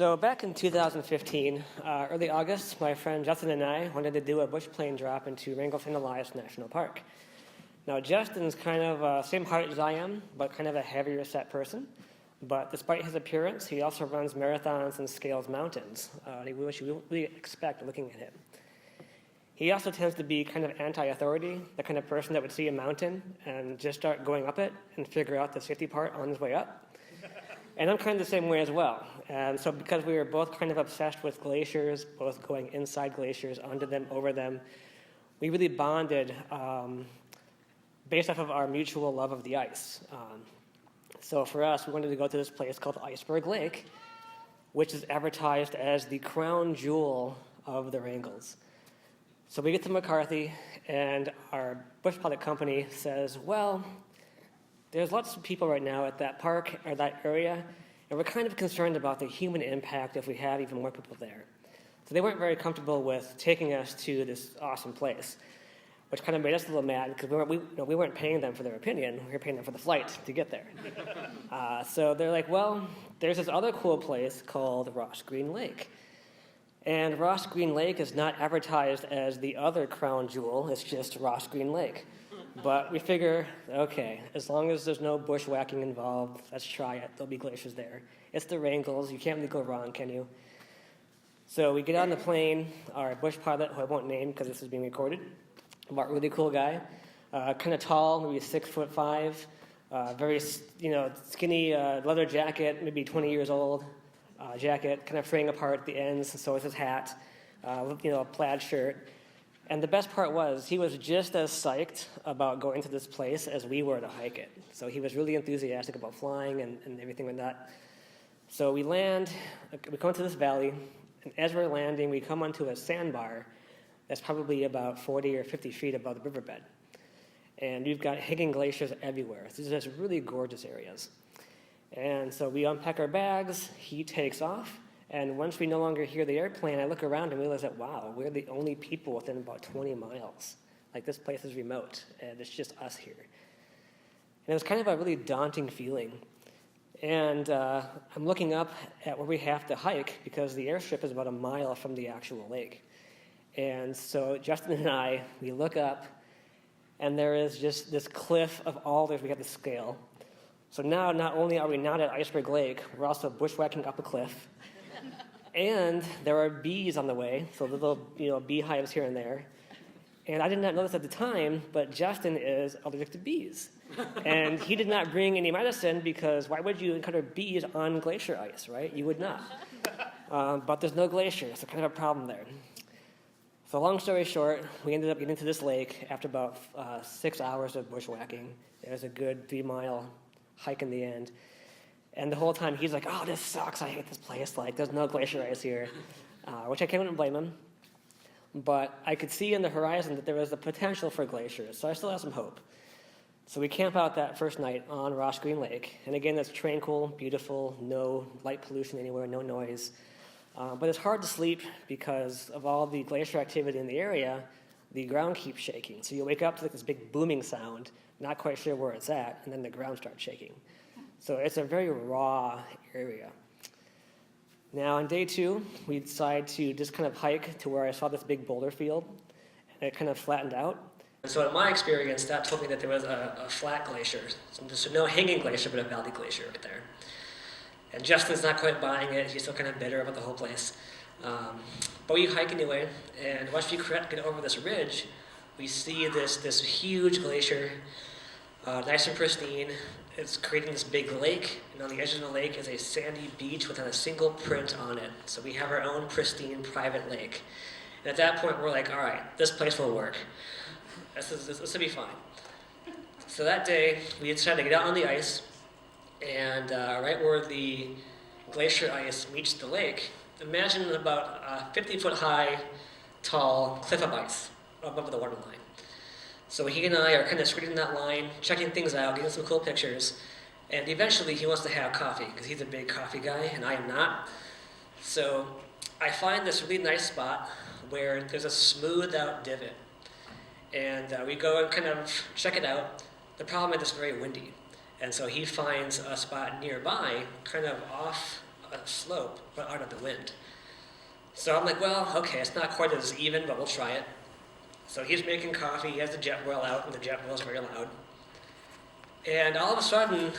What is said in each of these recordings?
So back in 2015, early August, my friend Justin and I wanted to do a bush plane drop into Wrangell-St. Elias National Park. Now Justin's kind of same height as I am, but kind of a heavier set person. But despite his appearance, he also runs marathons and scales mountains, which you really expect looking at him. He also tends to be kind of anti-authority, the kind of person that would see a mountain and just start going up it and figure out the safety part on his way up. And I'm kind of the same way as well. And so because we were both kind of obsessed with glaciers, both going inside glaciers, onto them, over them, we really bonded based off of our mutual love of the ice. So for us, we wanted to go to this place called Iceberg Lake, which is advertised as the crown jewel of the Wrangells. So we get to McCarthy, and our bush pilot company says, well, there's lots of people right now at that park or that area, and we're kind of concerned about the human impact if we had even more people there. So they weren't very comfortable with taking us to this awesome place, which kind of made us a little mad because we weren't paying them for their opinion. We were paying them for the flight to get there. So they're like, well, there's this other cool place called Ross Green Lake. And Ross Green Lake is not advertised as the other crown jewel. It's just Ross Green Lake. But we figure, okay, as long as there's no bushwhacking involved, let's try it. There'll be glaciers there. It's the Wrangells. You can't really go wrong, can you? So we get on the plane. Our bush pilot, who I won't name because this is being recorded, but really cool guy, kind of tall, maybe 6'5", very skinny leather jacket, maybe 20 years old. Jacket, kind of fraying apart at the ends, so is his hat, a plaid shirt. And the best part was, he was just as psyched about going to this place as we were to hike it. So he was really enthusiastic about flying and everything like that. So we land, we come into this valley, and as we're landing, we come onto a sandbar that's probably about 40 or 50 feet above the riverbed. And you've got hanging glaciers everywhere. These are just really gorgeous areas. And so we unpack our bags, he takes off, and once we no longer hear the airplane, I look around and realize that, wow, we're the only people within about 20 miles. Like, this place is remote, and it's just us here. And it was kind of a really daunting feeling. And I'm looking up at where we have to hike, because the airstrip is about a mile from the actual lake. And so Justin and I, we look up, and there is just this cliff of alders we have to scale. So now, not only are we not at Iceberg Lake, we're also bushwhacking up a cliff. And there are bees on the way, so little beehives here and there. And I did not know this at the time, but Justin is allergic to bees. And he did not bring any medicine because why would you encounter bees on glacier ice, right? You would not. But there's no glacier, so kind of a problem there. So long story short, we ended up getting to this lake after about 6 hours of bushwhacking. It was a good 3-mile hike in the end. And the whole time he's like, oh, this sucks, I hate this place, like there's no glacier ice here, which I can't blame him. But I could see in the horizon that there was the potential for glaciers, so I still have some hope. So we camp out that first night on Ross Green Lake, and again, it's tranquil, beautiful, no light pollution anywhere, no noise. But it's hard to sleep because of all the glacier activity in the area. The ground keeps shaking, so you wake up to like this big booming sound, not quite sure where it's at, and then the ground starts shaking. So it's a very raw area. Now on day 2, we decide to just kind of hike to where I saw this big boulder field, and it kind of flattened out. And so in my experience, that told me that there was a flat glacier. So no hanging glacier, but a valley glacier right there. And Justin's not quite buying it. He's still kind of bitter about the whole place. But we hike anyway, and once we get over this ridge, we see this huge glacier, nice and pristine. It's creating this big lake, and on the edge of the lake is a sandy beach without a single print on it. So we have our own pristine private lake. And at that point, we're like, all right, this place will work. This will be fine. So that day, we decided to get out on the ice, and right where the glacier ice meets the lake, imagine about a 50-foot high, tall cliff of ice above the waterline. So he and I are kind of skirting that line, checking things out, getting some cool pictures, and eventually he wants to have coffee, because he's a big coffee guy, and I am not. So I find this really nice spot where there's a smoothed out divot, and we go and kind of check it out. The problem is it's very windy, and so he finds a spot nearby, kind of off a slope, but out of the wind. So I'm like, well, okay, it's not quite as even, but we'll try it. So he's making coffee, he has the Jetboil out, and the Jetboil is very loud. And all of a sudden,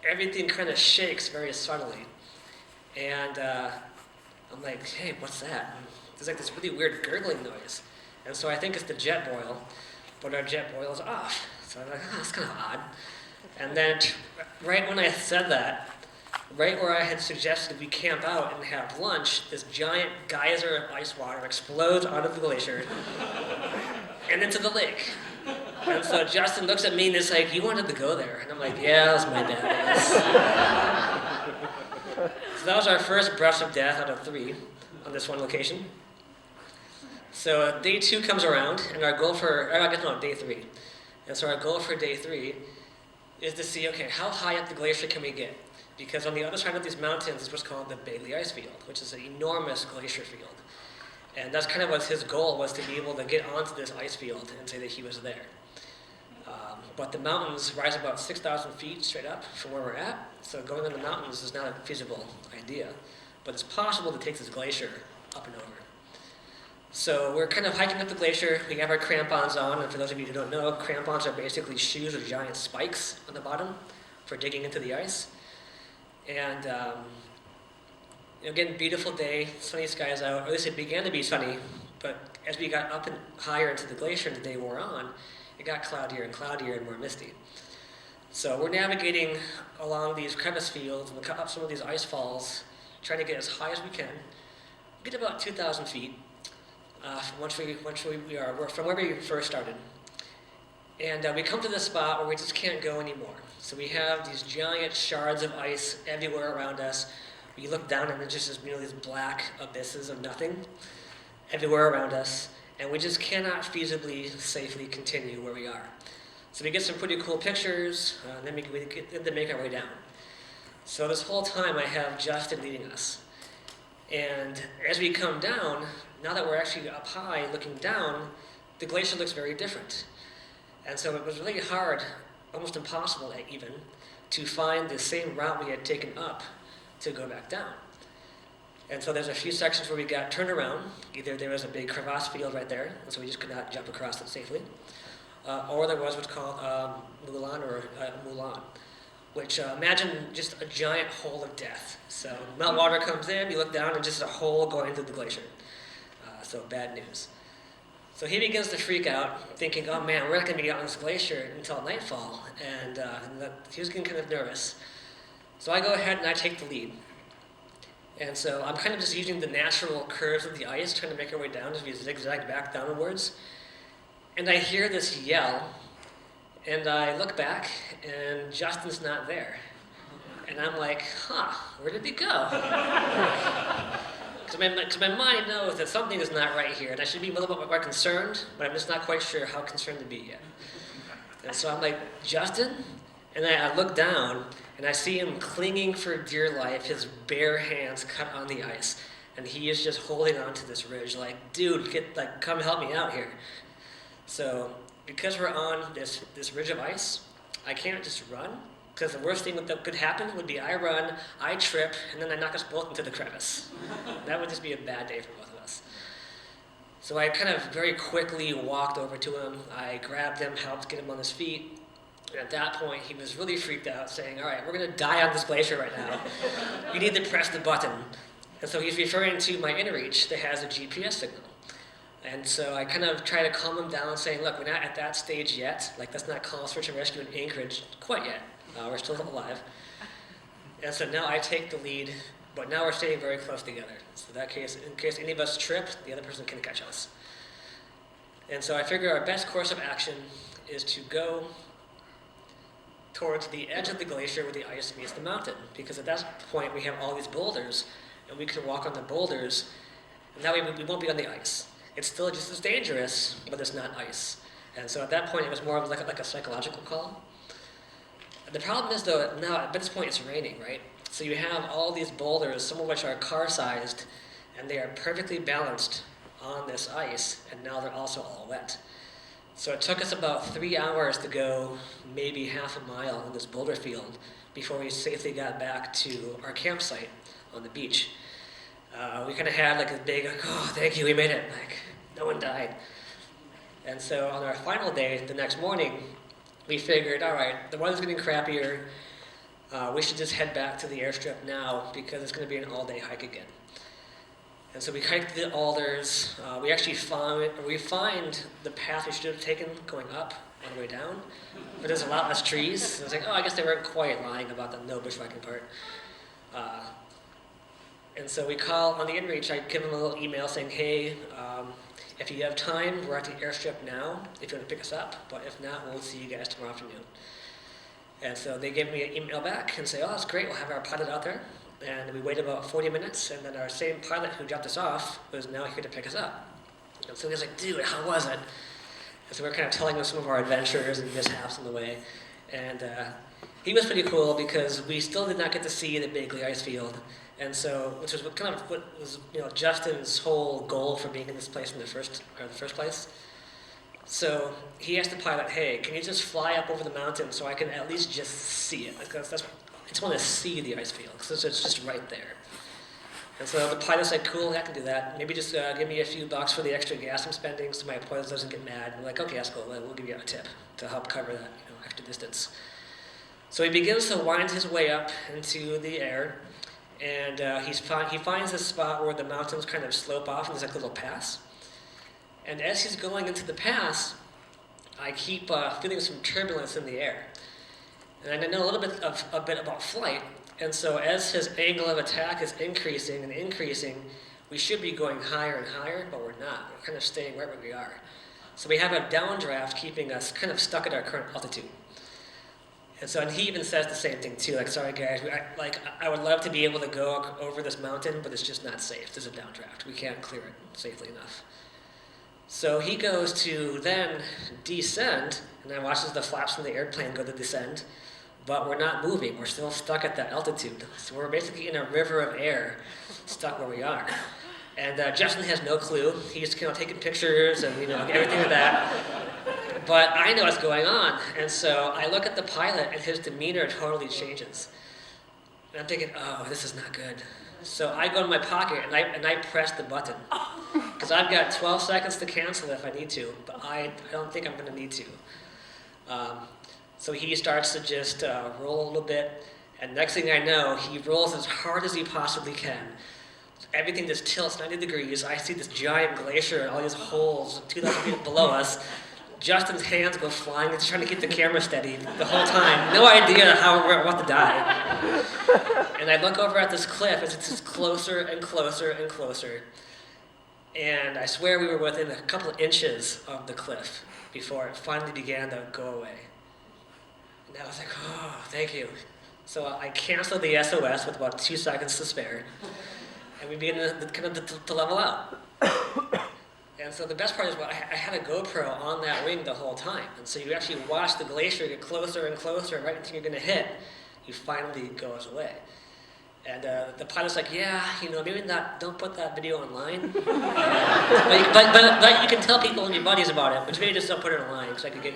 everything kind of shakes very subtly. And I'm like, hey, what's that? And there's like this really weird gurgling noise. And so I think it's the Jetboil, but our Jetboil is off. So I'm like, oh, that's kind of odd. And then right when I said that, right where I had suggested we camp out and have lunch, this giant geyser of ice water explodes out of the glacier and into the lake. And so Justin looks at me and is like, you wanted to go there. And I'm like, yeah, that was my bad. So that was our first brush of death out of 3 on this one location. So day 2 comes around, and our goal for, day 3. And so our goal for day 3 is to see, okay, how high up the glacier can we get? Because on the other side of these mountains is what's called the Bailey Ice Field, which is an enormous glacier field. And that's kind of what his goal was, to be able to get onto this ice field and say that he was there. But the mountains rise about 6,000 feet straight up from where we're at, so going in the mountains is not a feasible idea. But it's possible to take this glacier up and over. So we're kind of hiking up the glacier. We have our crampons on, and for those of you who don't know, crampons are basically shoes with giant spikes on the bottom for digging into the ice. And again, beautiful day, sunny skies out, or at least it began to be sunny, but as we got up and higher into the glacier and the day wore on, it got cloudier and cloudier and more misty. So we're navigating along these crevice fields and up some of these ice falls, trying to get as high as we can. We get about 2,000 feet from where we first started. And we come to this spot where we just can't go anymore. So we have these giant shards of ice everywhere around us. We look down and it's just these black abysses of nothing everywhere around us. And we just cannot feasibly, safely continue where we are. So we get some pretty cool pictures, and then we make our way down. So this whole time I have Justin leading us. And as we come down, now that we're actually up high looking down, the glacier looks very different. And so it was really hard, almost impossible even, to find the same route we had taken up to go back down. And so there's a few sections where we got turned around. Either there was a big crevasse field right there, and so we just could not jump across it safely, or there was what's called Mulan, which imagine just a giant hole of death. So meltwater comes in, you look down, and just a hole going into the glacier. So bad news. So he begins to freak out, thinking, oh man, we're not going to be out on this glacier until nightfall, and he was getting kind of nervous. So I go ahead and I take the lead. And so I'm kind of just using the natural curves of the ice, trying to make our way down as we zigzag back downwards. And I hear this yell, and I look back, and Justin's not there. And I'm like, where did he go? Because my mind knows that something is not right here, and I should be a little bit more concerned, but I'm just not quite sure how concerned to be yet. And so I'm like, Justin? And I look down, and I see him clinging for dear life, his bare hands cut on the ice. And he is just holding on to this ridge, like, dude, come help me out here. So, because we're on this ridge of ice, I can't just run, because the worst thing that could happen would be I run, I trip, and then I knock us both into the crevice. That would just be a bad day for both of us. So I kind of very quickly walked over to him. I grabbed him, helped get him on his feet. And at that point, he was really freaked out, saying, all right, we're going to die on this glacier right now. You need to press the button. And so he's referring to my inReach that has a GPS signal. And so I kind of try to calm him down, saying, look, we're not at that stage yet. Let's not call search and rescue in Anchorage quite yet. We're still alive. And so now I take the lead, but now we're staying very close together. So in that case, in case any of us trip, the other person can catch us. And so I figure our best course of action is to go towards the edge of the glacier where the ice meets the mountain, because at that point we have all these boulders, and we can walk on the boulders, and that way we won't be on the ice. It's still just as dangerous, but it's not ice. And so at that point it was more of like a psychological call. The problem is, though, now at this point it's raining, right? So you have all these boulders, some of which are car-sized, and they are perfectly balanced on this ice, and now they're also all wet. So it took us about 3 hours to go maybe half a mile in this boulder field before we safely got back to our campsite on the beach. We kind of had like a big, like, oh, thank you, we made it. Like, no one died. And so on our final day, the next morning, we figured, all right, the weather's getting crappier. We should just head back to the airstrip now because it's going to be an all-day hike again. And so we hiked the alders. We actually find the path we should have taken going up on the way down, but there's a lot less trees. So I was like, oh, I guess they weren't quite lying about the no bushwhacking part. And so we call on the inReach. I give them a little email saying, hey, if you have time, we're at the airstrip now if you want to pick us up, but if not, we'll see you guys tomorrow afternoon. And so they gave me an email back and say, oh, that's great, we'll have our pilot out there. And we waited about 40 minutes, and then our same pilot who dropped us off was now here to pick us up. And so he was like, dude, how was it? And so we were kind of telling him some of our adventures and mishaps on the way. And he was pretty cool because we still did not get to see the Bigley ice field. And so, which was what was Justin's whole goal for being in this place in the first place. So he asked the pilot, hey, can you just fly up over the mountain so I can at least just see it? Because I just want to see the ice field, because it's just right there. And so the pilot said, cool, I can do that. Maybe just give me a few bucks for the extra gas I'm spending so my pilot doesn't get mad. And we're like, okay, that's cool, we'll give you a tip to help cover that extra distance. So he begins to wind his way up into the air, and he finds a spot where the mountains kind of slope off, and there's like a little pass. And as he's going into the pass, I keep feeling some turbulence in the air. And I know a little bit about flight, and so as his angle of attack is increasing and increasing, we should be going higher and higher, but we're not. We're kind of staying right where we are. So we have a downdraft keeping us kind of stuck at our current altitude. And he even says the same thing too, like, sorry guys, I would love to be able to go over this mountain, but it's just not safe. There's a downdraft. We can't clear it safely enough. So he goes to then descend, and then watches the flaps from the airplane go to descend, but we're not moving. We're still stuck at that altitude. So we're basically in a river of air, stuck where we are. And Justin has no clue. He's taking pictures and everything like that. But I know what's going on, and so I look at the pilot, and his demeanor totally changes. And I'm thinking, oh, this is not good. So I go to my pocket, and I press the button. Because I've got 12 seconds to cancel if I need to, but I don't think I'm going to need to. So he starts to just roll a little bit, and next thing I know, he rolls as hard as he possibly can. Everything just tilts 90 degrees. I see this giant glacier and all these holes 2,000 feet below us. Justin's hands go flying. He's trying to keep the camera steady the whole time. No idea how we're about to die. And I look over at this cliff as it's just closer and closer and closer. And I swear we were within a couple of inches of the cliff before it finally began to go away. And I was like, oh, thank you. So I canceled the SOS with about 2 seconds to spare. And we began to level out. And so the best part is, I had a GoPro on that wing the whole time. And so you actually watch the glacier get closer and closer, right until you're going to hit, he finally goes away. And the pilot's like, yeah, maybe don't put that video online. But you can tell people and your buddies about it, but maybe just don't put it online, because I could get,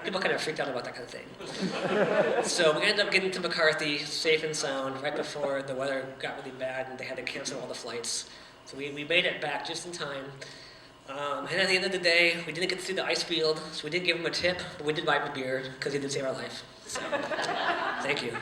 people kind of freaked out about that kind of thing. So we ended up getting to McCarthy safe and sound right before the weather got really bad and they had to cancel all the flights. So we made it back just in time. And at the end of the day, we didn't get to see the ice field, so we didn't give him a tip, but we did buy him a beer because he did save our life. So, thank you.